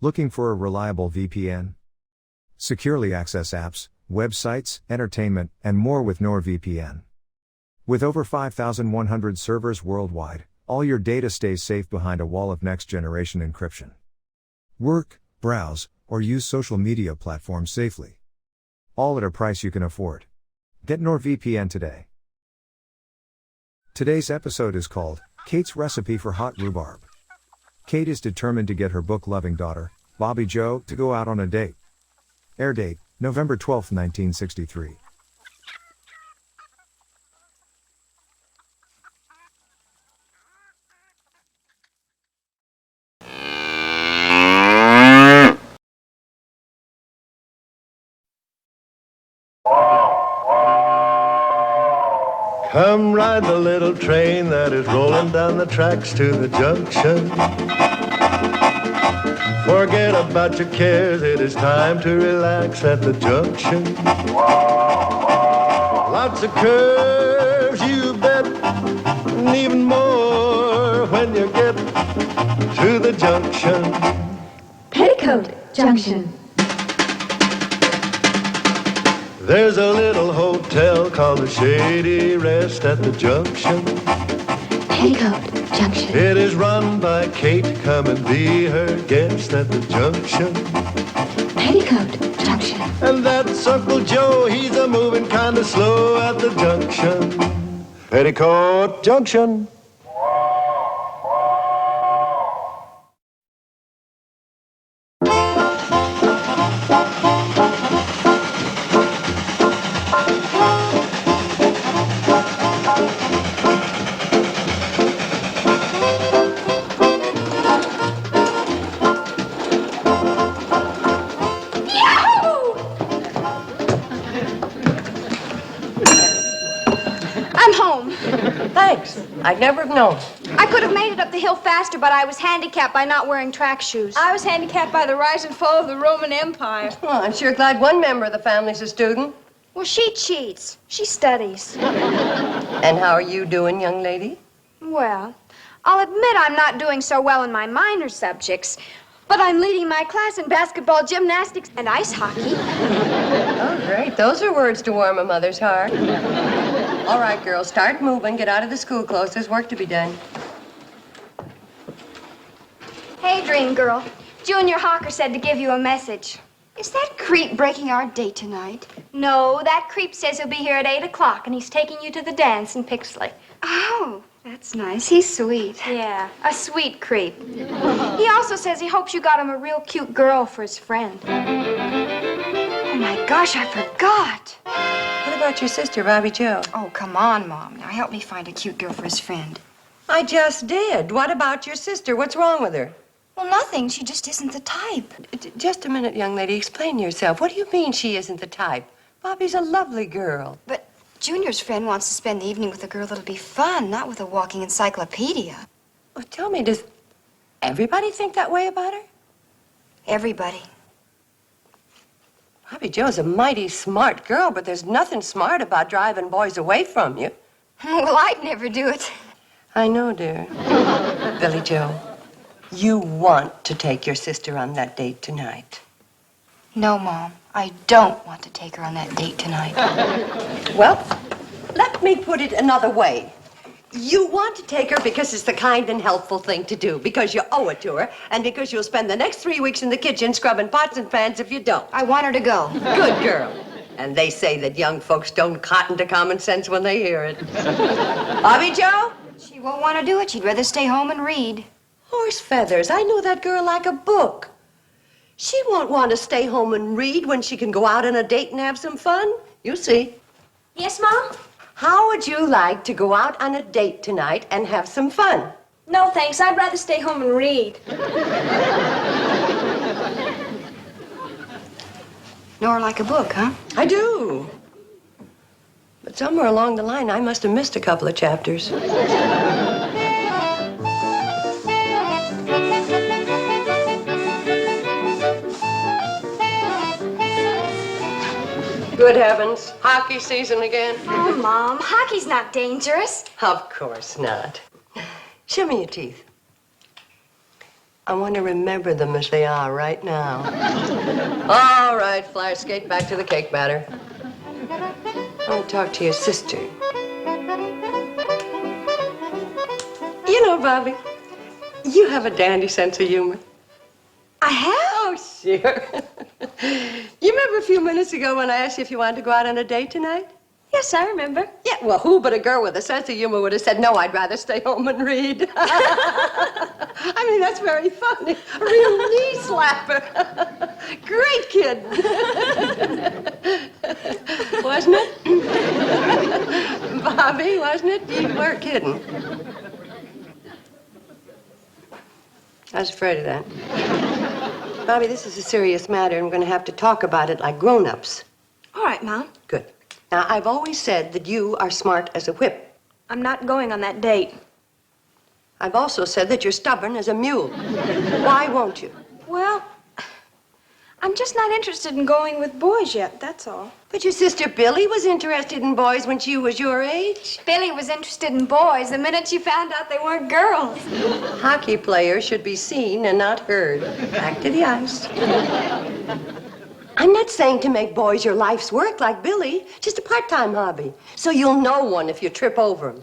Looking for a reliable VPN? Securely access apps, websites, entertainment, and more with NordVPN. With over 5,100 servers worldwide, all your data stays safe behind a wall of next-generation encryption. Work, browse, or use social media platforms safely. All at a price you can afford. Get NordVPN today. Today's episode is called, Kate's Recipe for Hot Rhubarb. Kate is determined to get her book-loving daughter, Bobbie Jo, to go out on a date. Airdate, November 12, 1963. Come ride the little train that is rolling down the tracks to the junction. Forget about your cares, it is time to relax at the junction. Lots of curves, you bet, and even more when you get to the junction. Petticoat Junction. There's a little hotel called the Shady Rest at the junction. Petticoat Junction. It is run by Kate, come and be her guest at the junction. Petticoat Junction. And that's Uncle Joe, he's a moving kind of slow at the junction. Petticoat Junction. Thanks. I'd never have known. I could have made it up the hill faster, but I was handicapped by not wearing track shoes. I was handicapped by the rise and fall of the Roman Empire. Well, I'm sure glad one member of the family's a student. Well, she cheats. She studies. And how are you doing, young lady? Well, I'll admit I'm not doing so well in my minor subjects, but I'm leading my class in basketball, gymnastics, and ice hockey. Oh, great. Those are words to warm a mother's heart. All right, girls, start moving. Get out of the school clothes. There's work to be done. Hey, Dream Girl. Junior Hawker said to give you a message. Is that creep breaking our date tonight? No, that creep says he'll be here at 8 o'clock, and he's taking you to the dance in Pixley. Oh, that's nice. He's sweet. Yeah, a sweet creep. He also says he hopes you got him a real cute girl for his friend. Oh, my gosh, I forgot. What about your sister, Bobbie Jo? Oh, come on, Mom. Now help me find a cute girl for his friend. I just did. What about your sister? What's wrong with her? Well, nothing. She just isn't the type. Just a minute, young lady. Explain yourself. What do you mean she isn't the type? Bobbie's a lovely girl. But Junior's friend wants to spend the evening with a girl that'll be fun, not with a walking encyclopedia. Well, tell me, does everybody think that way about her? Everybody. Bobbie Jo's a mighty smart girl, but there's nothing smart about driving boys away from you. Well, I'd never do it. I know, dear. Billy Joe, you want to take your sister on that date tonight. No, Mom. I don't want to take her on that date tonight. Well, let me put it another way. You want to take her because it's the kind and helpful thing to do, because you owe it to her, and because you'll spend the next 3 weeks in the kitchen scrubbing pots and pans if you don't. I want her to go. Good girl. And they say that young folks don't cotton to common sense when they hear it. Bobbie Jo? She won't want to do it. She'd rather stay home and read. Horse feathers. I know that girl like a book. She won't want to stay home and read when she can go out on a date and have some fun. You see. Yes, Mom? How would you like to go out on a date tonight and have some fun? No, thanks. I'd rather stay home and read. Nor like a book, huh? I do. But somewhere along the line, I must have missed a couple of chapters. Good heavens, hockey season again? Oh, Mom, hockey's not dangerous. Of course not. Show me your teeth. I want to remember them as they are right now. All right, Flash, skate back to the cake batter. I want to talk to your sister. You know, Bobbie, you have a dandy sense of humor. I have? Oh, sure. You remember a few minutes ago when I asked you if you wanted to go out on a date tonight? Yes, I remember. Yeah, well, who but a girl with a sense of humor would have said, no, I'd rather stay home and read. I mean, that's very funny. A real knee slapper. Great kid. Wasn't it? Bobbie, wasn't it? You weren't kidding. I was afraid of that. Bobbie, this is a serious matter, and we're going to have to talk about it like grown-ups. All right, Mom. Good. Now, I've always said that you are smart as a whip. I'm not going on that date. I've also said that you're stubborn as a mule. Why won't you? Well, I'm just not interested in going with boys yet, that's all. But your sister Billy was interested in boys when she was your age. Billy was interested in boys the minute she found out they weren't girls. Hockey players should be seen and not heard. Back to the ice. I'm not saying to make boys your life's work like Billy, just a part-time hobby. So you'll know one if you trip over him.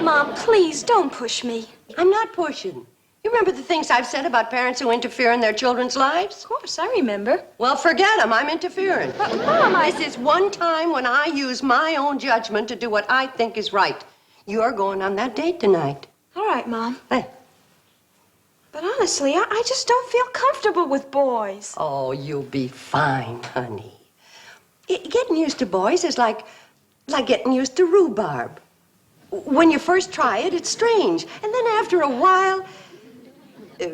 Mom, please don't push me. I'm not pushing. You remember the things I've said about parents who interfere in their children's lives? Of course, I remember. Well, forget them. I'm interfering. But, Mom, This is one time when I use my own judgment to do what I think is right. You're going on that date tonight. All right, Mom. Hey. But honestly, I just don't feel comfortable with boys. Oh, you'll be fine, honey. Getting used to boys is like getting used to rhubarb. When you first try it, it's strange. And then after a while,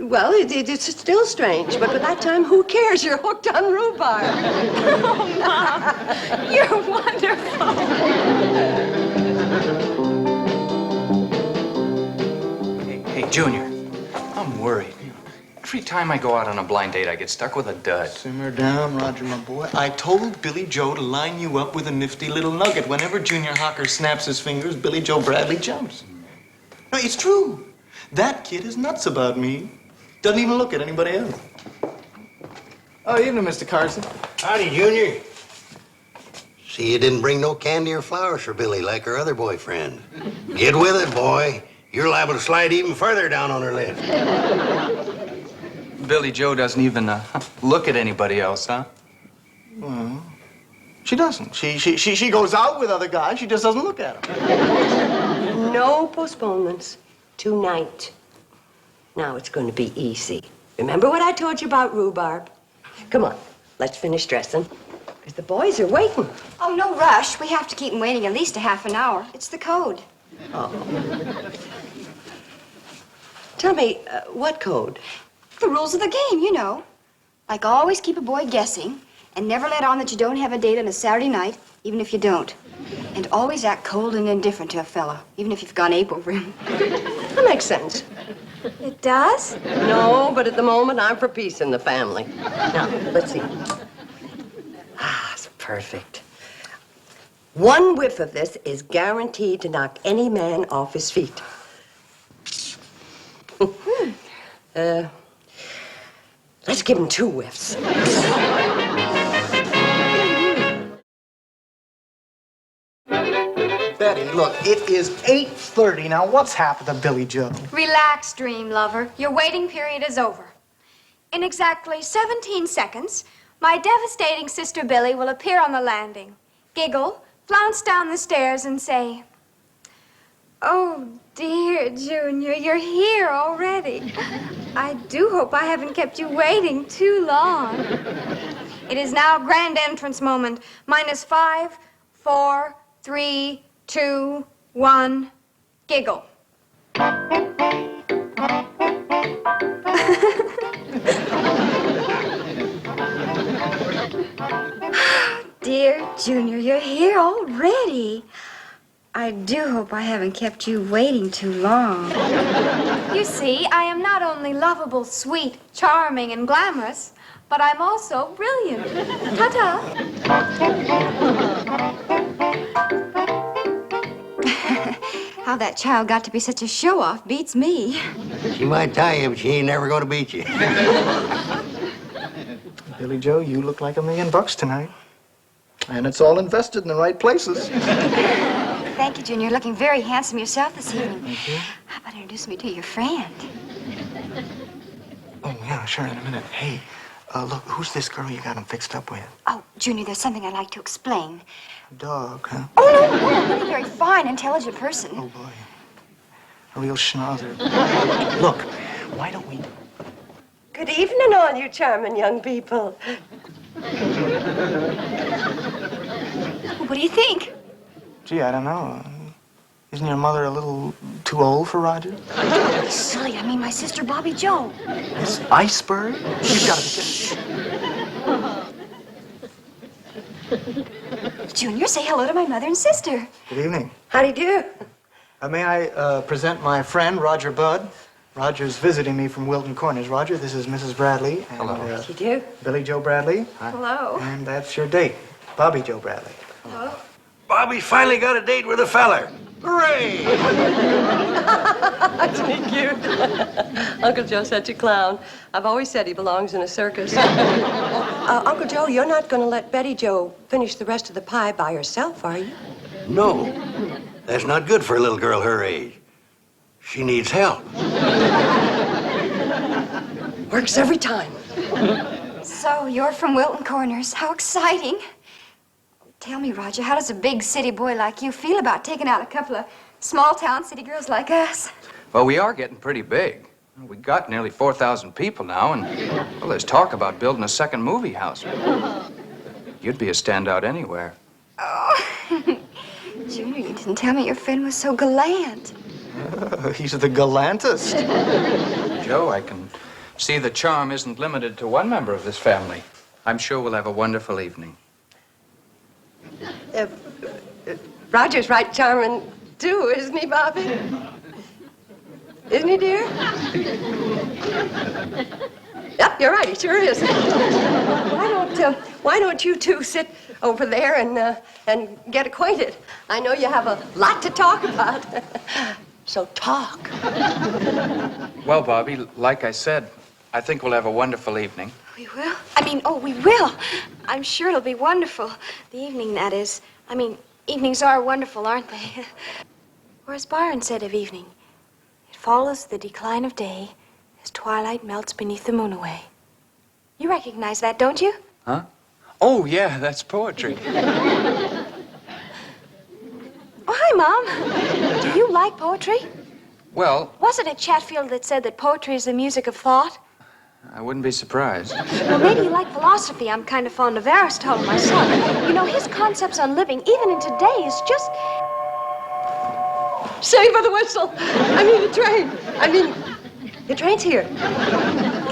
well, it's still strange. But by that time, who cares? You're hooked on rhubarb. Oh, Mom, you're wonderful. Hey, Junior, I'm worried. Every time I go out on a blind date, I get stuck with a dud. Simmer down, Roger, my boy. I told Billy Joe to line you up with a nifty little nugget. Whenever Junior Hocker snaps his fingers, Billy Joe Bradley jumps. No, it's true. That kid is nuts about me. Doesn't even look at anybody else. Oh, evening, Mr. Carson. Howdy, Junior. See, you didn't bring no candy or flowers for Billy like her other boyfriend. Get with it, boy. You're liable to slide even further down on her list. Billy Joe doesn't even look at anybody else, huh? Well, she doesn't. She goes out with other guys. She just doesn't look at them. No postponements. Tonight. Now it's going to be easy. Remember what I told you about rhubarb? Come on, let's finish dressing. Because the boys are waiting. Oh, no rush. We have to keep them waiting at least a half an hour. It's the code. Oh. Tell me, what code? The rules of the game, you know. Like always keep a boy guessing and never let on that you don't have a date on a Saturday night, even if you don't. And always act cold and indifferent to a fella, even if you've gone ape over him. That makes sense. It does? No, but at the moment, I'm for peace in the family. Now, let's see. Ah, it's perfect. One whiff of this is guaranteed to knock any man off his feet. Let's give him 2 whiffs. Betty, look, it is 8:30. Now, what's happened to Billy Joe? Relax, dream lover. Your waiting period is over. In exactly 17 seconds, my devastating sister Billy will appear on the landing, giggle, flounce down the stairs, and say, "Oh, dear, Junior, you're here already. I do hope I haven't kept you waiting too long." It is now grand entrance moment. -5, 4, 3, 2, 1, giggle. Dear Junior, you're here already. I do hope I haven't kept you waiting too long. You see, I am not only lovable, sweet, charming, and glamorous, but I'm also brilliant. Ta-ta. How that child got to be such a show-off beats me. She might tie you, but she ain't never gonna beat you. Billy Joe, you look like $1 million tonight. And it's all invested in the right places. Thank you, Junior. You're looking very handsome yourself this evening. Thank you. How about introduce me to your friend? Oh, yeah, sure, in a minute. Hey, look, who's this girl you got him fixed up with? Oh, Junior, there's something I'd like to explain. Dog, huh? Oh, no, really very fine, intelligent person. Oh, boy. A real schnauzer. Look, why don't we... Good evening, all you charming young people. What do you think? Gee, I don't know. Isn't your mother a little too old for Roger? Don't be silly. I mean, my sister, Bobbie Jo. This iceberg? You've got to be... Junior, say hello to my mother and sister. Good evening. How do you do? May I present my friend, Roger Budd? Roger's visiting me from Wilton Corners. Roger, this is Mrs. Bradley. And, Hello. How do you do? Billy Joe Bradley. Hello. And that's your date, Bobbie Jo Bradley. Hello. Bobby's finally got a date with a feller. Hooray! Isn't he cute? Uncle Joe's such a clown. I've always said he belongs in a circus. Uncle Joe, you're not going to let Betty Jo finish the rest of the pie by herself, are you? No, that's not good for a little girl her age. She needs help. Works every time. So, you're from Wilton Corners. How exciting. Tell me, Roger, how does a big city boy like you feel about taking out a couple of small-town city girls like us? Well, we are getting pretty big. We got nearly 4,000 people now, and, well, there's talk about building a second movie house. You'd be a standout anywhere. Oh, Junior, you didn't tell me your friend was so gallant. He's the gallantest. Joe, I can see the charm isn't limited to one member of this family. I'm sure we'll have a wonderful evening. Roger's right charming, too, isn't he, Bobbie? Isn't he, dear? Yep, you're right, he sure is. Why don't you two sit over there and get acquainted? I know you have a lot to talk about. So talk. Well, Bobbie, like I said, I think we'll have a wonderful evening. We will? We will. I'm sure it'll be wonderful. The evening, that is. Evenings are wonderful, aren't they? Or as Byron said of evening, it follows the decline of day as twilight melts beneath the moon away. You recognize that, don't you? Huh? Oh, yeah, that's poetry. Oh, hi, Mom. Do you like poetry? Well, Wasn't it Chatfield that said that poetry is the music of thought? I wouldn't be surprised. Well, maybe you like philosophy. I'm kind of fond of Aristotle myself. You know, his concepts on living, even in today, is just... Save for the whistle. The train. The train's here.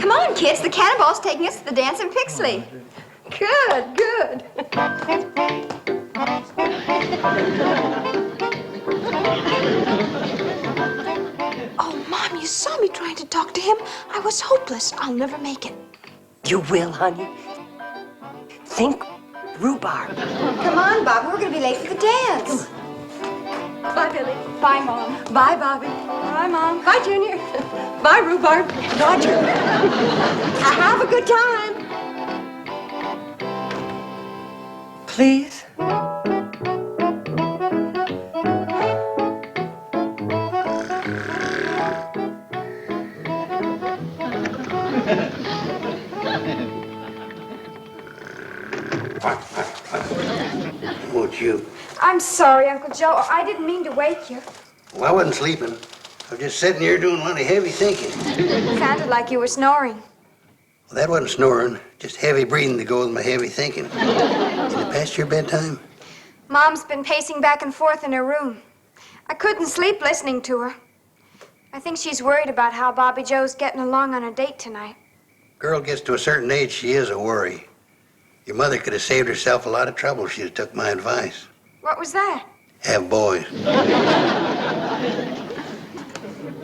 Come on, kids. The cannonball's taking us to the dance in Pixley. Good. Oh, Mom, you saw me trying to talk to him. I was hopeless. I'll never make it. You will, honey. Think rhubarb. Come on, Bob. We're going to be late for the dance. Bye, Billy. Bye, Mom. Bye, Bobbie. Bye, Mom. Bye, Junior. Bye, rhubarb. Roger. Have a good time. Please. Won't you? I'm sorry, Uncle Joe. I didn't mean to wake you. Well, I wasn't sleeping. I was just sitting here doing a lot of heavy thinking. It sounded like you were snoring. Well, that wasn't snoring, just heavy breathing to go with my heavy thinking. Is it past your bedtime? Mom's been pacing back and forth in her room. I couldn't sleep listening to her. I think she's worried about how Bobbie Jo's getting along on her date tonight. Girl gets to a certain age, she is a worry. Your mother could have saved herself a lot of trouble if she'd have took my advice. What was that? Have boys.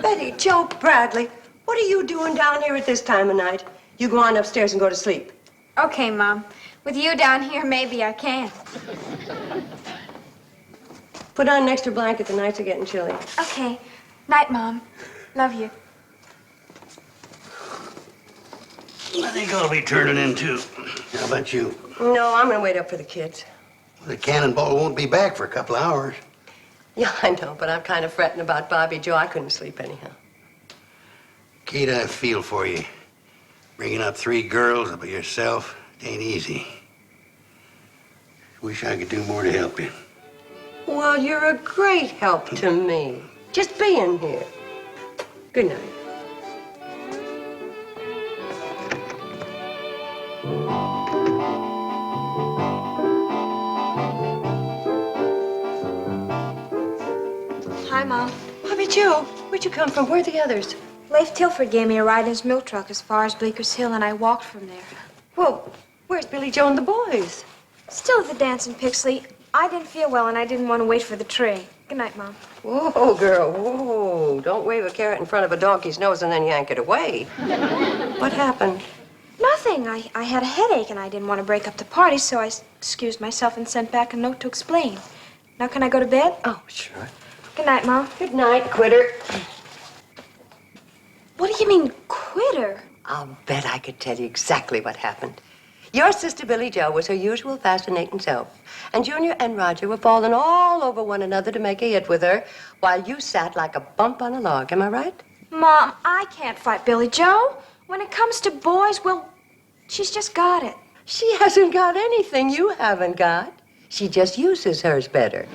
Betty Jo Bradley, what are you doing down here at this time of night? You go on upstairs and go to sleep. Okay, Mom. With you down here, maybe I can. Put on an extra blanket. The nights are getting chilly. Okay. Night, Mom. Love you. I think I'll be turning in, too. How about you? No, I'm gonna wait up for the kids. The cannonball won't be back for a couple of hours. Yeah, I know, but I'm kind of fretting about Bobbie Jo. I couldn't sleep anyhow. Kate, I feel for you. Bringing up 3 girls by yourself, it ain't easy. Wish I could do more to help you. Well, you're a great help to me. Just being here. Good night. Hi, Mom. Bobbie Jo, where'd you come from? Where are the others? Leif Tilford gave me a ride in his milk truck as far as Bleeckers Hill, and I walked from there. Well, where's Billie Jo and the boys? Still at the dance in Pixley. I didn't feel well, and I didn't want to wait for the tray. Good night, Mom. Whoa, girl, whoa. Don't wave a carrot in front of a donkey's nose and then yank it away. What happened? Nothing. I had a headache, and I didn't want to break up the party, so I excused myself and sent back a note to explain. Now, can I go to bed? Oh, sure. Good night, Mom. Good night, quitter. What do you mean, quitter? I'll bet I could tell you exactly what happened. Your sister Billie Jo was her usual fascinating self, and Junior and Roger were falling all over one another to make a hit with her, while you sat like a bump on a log. Am I right? Mom, I can't fight Billie Jo. When it comes to boys, well, she's just got it. She hasn't got anything you haven't got. She just uses hers better.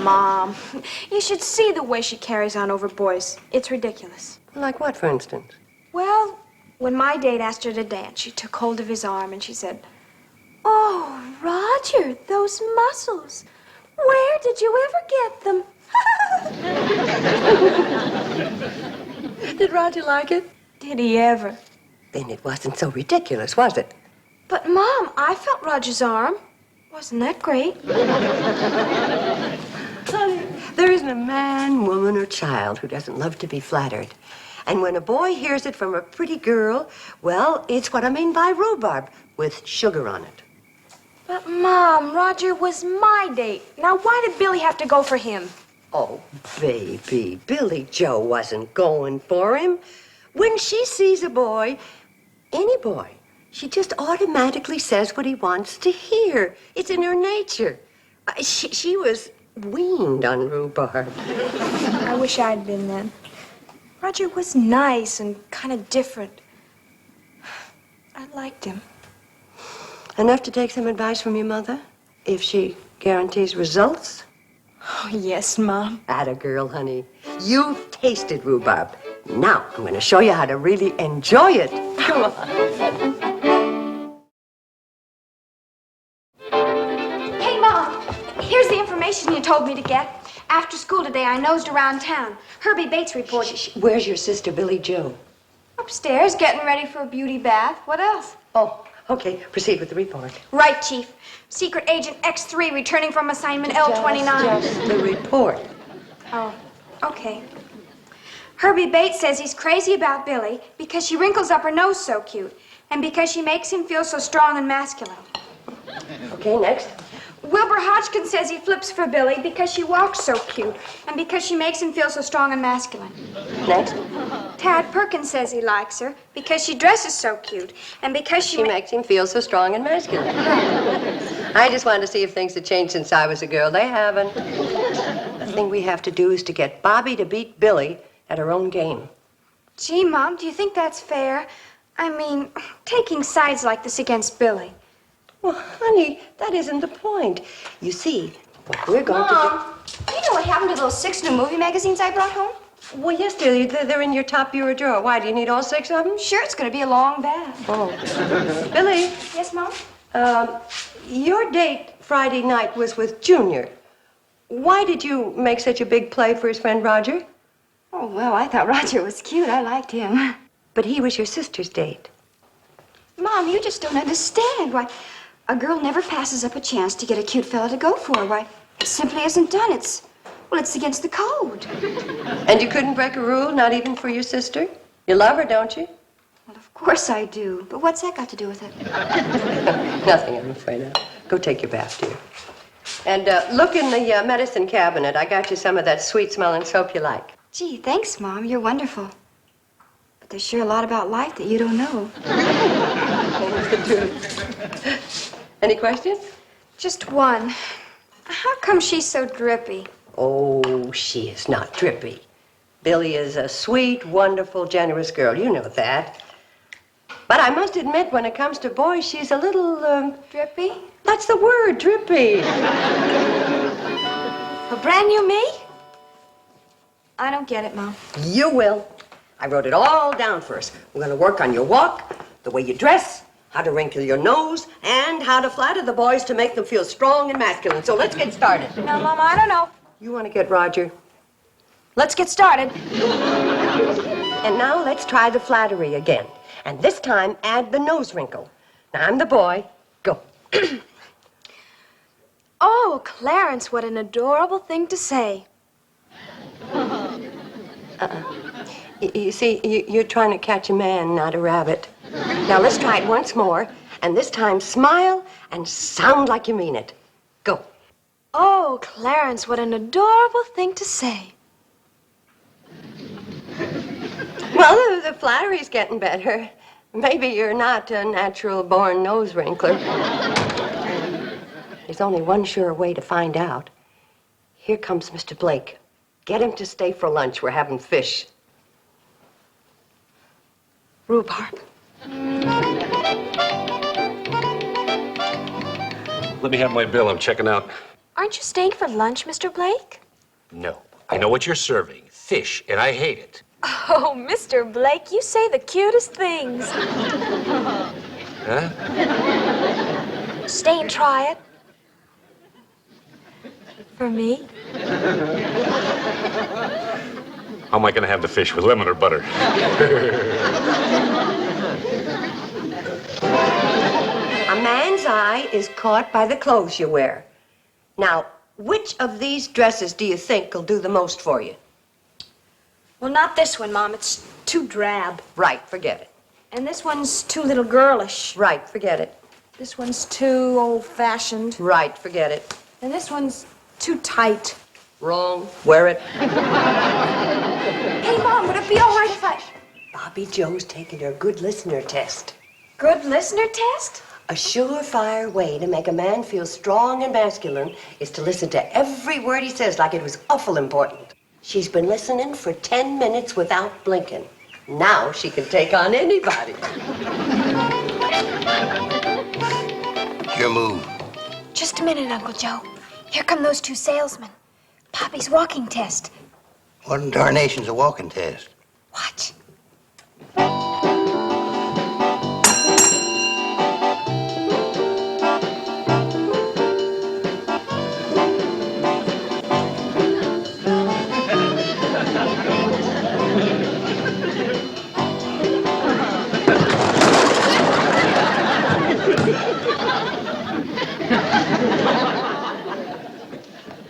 Mom, you should see the way she carries on over boys. It's ridiculous. Like what, for instance? Well, when my date asked her to dance, she took hold of his arm and she said, "Oh, Roger, those muscles. Where did you ever get them?" Did Roger like it? Did he ever? Then it wasn't so ridiculous, was it? But, Mom, I felt Roger's arm. Wasn't that great? Honey, there isn't a man, woman, or child who doesn't love to be flattered. And when a boy hears it from a pretty girl, well, it's what I mean by rhubarb, with sugar on it. But, Mom, Roger was my date. Now, why did Billy have to go for him? Oh, baby, Billie Jo wasn't going for him. When she sees a boy, any boy, she just automatically says what he wants to hear. It's in her nature. She was weaned on rhubarb. I wish I'd been then. Roger was nice and kind of different. I liked him. Enough to take some advice from your mother? If she guarantees results? Oh, yes, Mom. Atta girl, honey. You've tasted rhubarb. Now I'm going to show you how to really enjoy it. Come on. Hey, Mom. Here's the information you told me to get. After school today, I nosed around town. Herbie Bates reported. Where's your sister, Billie Jo? Upstairs, getting ready for a beauty bath. What else? Oh, okay. Proceed with the report. Right, Chief. Secret Agent X3 returning from assignment L29. Just the report. Oh, okay. Herbie Bates says he's crazy about Billy because she wrinkles up her nose so cute and because she makes him feel so strong and masculine. Okay, next. Wilbur Hodgkin says he flips for Billy because she walks so cute and because she makes him feel so strong and masculine. Next. Tad Perkins says he likes her because she dresses so cute and because she makes him feel so strong and masculine. I just wanted to see if things had changed since I was a girl. They haven't. The thing we have to do is to get Bobbie to beat Billy at her own game. Gee, Mom, do you think that's fair? I mean, taking sides like this against Billy. Well, honey, that isn't the point. You see, what we're going to Mom, do you know what happened to those 6 new movie magazines I brought home? do... Well, yes, dear, they're in your top bureau drawer. Why, do you need all 6 of them? Sure, it's going to be a long bath. Oh. Billy, Yes, Mom? your date Friday night was with Junior. Why did you make such a big play for his friend Roger? Oh, well, I thought Roger was cute. I liked him. But he was your sister's date. Mom, you just don't understand. Why, a girl never passes up a chance to get a cute fella to go for her. Why, it simply isn't done. It's against the code. And you couldn't break a rule, not even for your sister? You love her, don't you? Well, of course I do. But what's that got to do with it? Nothing, I'm afraid of. Go take your bath, dear. And look in the medicine cabinet. I got you some of that sweet-smelling soap you like. Gee, thanks, Mom. You're wonderful. But there's sure a lot about life that you don't know. Any questions? Just one. How come she's so drippy? Oh, she is not drippy. Billy is a sweet, wonderful, generous girl. You know that. But I must admit, when it comes to boys, she's a little, Drippy? That's the word, drippy. A brand new me? I don't get it, Mom. You will. I wrote it all down for us. We're going to work on your walk, the way you dress, how to wrinkle your nose, and how to flatter the boys to make them feel strong and masculine. So let's get started. No, Mom, I don't know. You want to get Roger? Let's get started. And now let's try the flattery again. And this time, add the nose wrinkle. Now, I'm the boy. Go. Oh, Clarence, what an adorable thing to say. You see, you're trying to catch a man, not a rabbit. Now, let's try it once more. And this time, smile and sound like you mean it. Go. Oh, Clarence, what an adorable thing to say. Well, the flattery's getting better. Maybe you're not a natural-born nose wrinkler. There's only one sure way to find out. Here comes Mr. Blake. Get him to stay for lunch. We're having fish. Rhubarb. Let me have my bill. I'm checking out. Aren't you staying for lunch, Mr. Blake? No. I know what you're serving. Fish, and I hate it. Oh, Mr. Blake, you say the cutest things. Huh? Stay and try it. For me? How am I going to have the fish, with lemon or butter? A man's eye is caught by the clothes you wear. Now, which of these dresses do you think will do the most for you? Well, not this one, Mom. It's too drab. Right, forget it. And this one's too little girlish. Right, forget it. This one's too old-fashioned. Right, forget it. And this one's too tight. Wrong. Wear it. Hey, Mom, would it be all right if I... Bobbie Jo's taking her good listener test. Good listener test? A surefire way to make a man feel strong and masculine is to listen to every word he says like it was awful important. She's been listening for 10 minutes without blinking. Now she can take on anybody. Your move. Just a minute, Uncle Joe. Here come those two salesmen. Poppy's walking test. What in darnation's a walking test? Watch.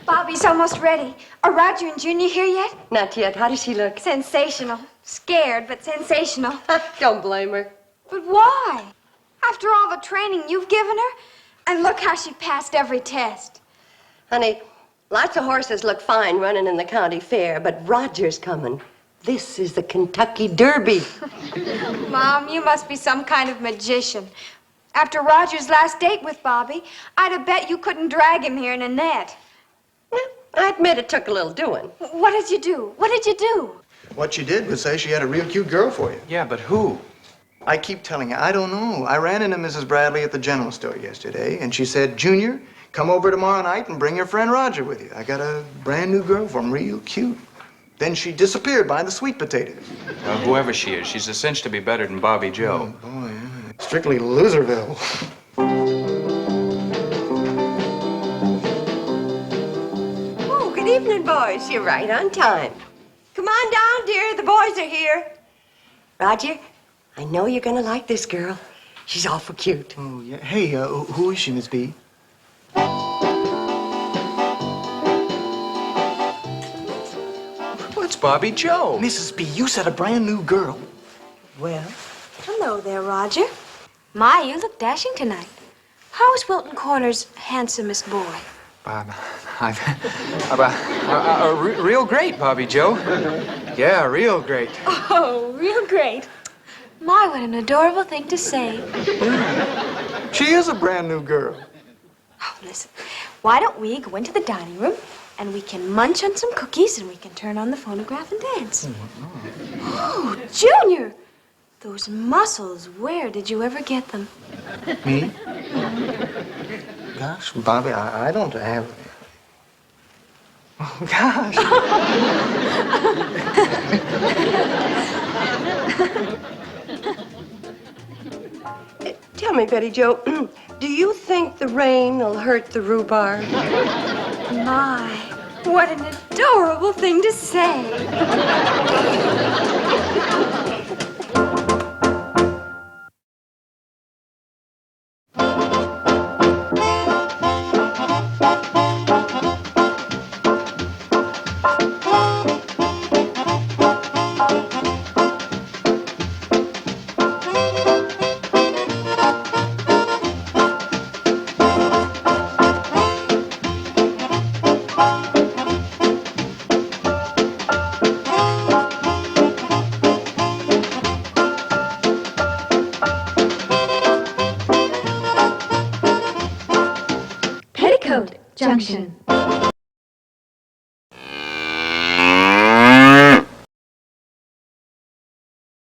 Bobby's almost ready. Are Roger and Junior here yet? Not yet. How does she look? Sensational. Scared, but sensational. Don't blame her. But why? After all the training you've given her? And look how she passed every test. Honey, lots of horses look fine running in the county fair, but Roger's coming. This is the Kentucky Derby. Mom, you must be some kind of magician. After Roger's last date with Bobbie, I'd have bet you couldn't drag him here in a net. I admit it took a little doing. What did you do? What did you do? What she did was say she had a real cute girl for you. Yeah, but who? I keep telling you, I don't know. I ran into Mrs. Bradley at the general store yesterday, and she said, Junior, come over tomorrow night and bring your friend Roger with you. I got a brand new girl for him, real cute. Then she disappeared behind the sweet potatoes. Well, whoever she is, she's a cinch to be better than Bobbie Jo. Oh, boy, yeah. Strictly Loserville. Oh, good evening, boys. You're right on time. Come on down, dear. The boys are here. Roger, I know you're gonna like this girl. She's awful cute. Oh, yeah. Hey, who is she, Miss B? Well, it's Bobbie Jo. Mrs. B, you said a brand new girl. Well, Hello there, Roger. My, you look dashing tonight. How is Wilton Corner's handsomest boy? Real great, Bobbie Jo. Yeah, real great. Oh, real great. My, what an adorable thing to say. Yeah. She is a brand new girl. Oh, listen, why don't we go into the dining room and we can munch on some cookies and we can turn on the phonograph and dance. Oh, Junior! Those muscles, where did you ever get them? Me? Gosh, Bobbie, I don't have... Oh, gosh. Tell me, Betty Jo, do you think the rain will hurt the rhubarb? My, what an adorable thing to say. Petticoat Junction.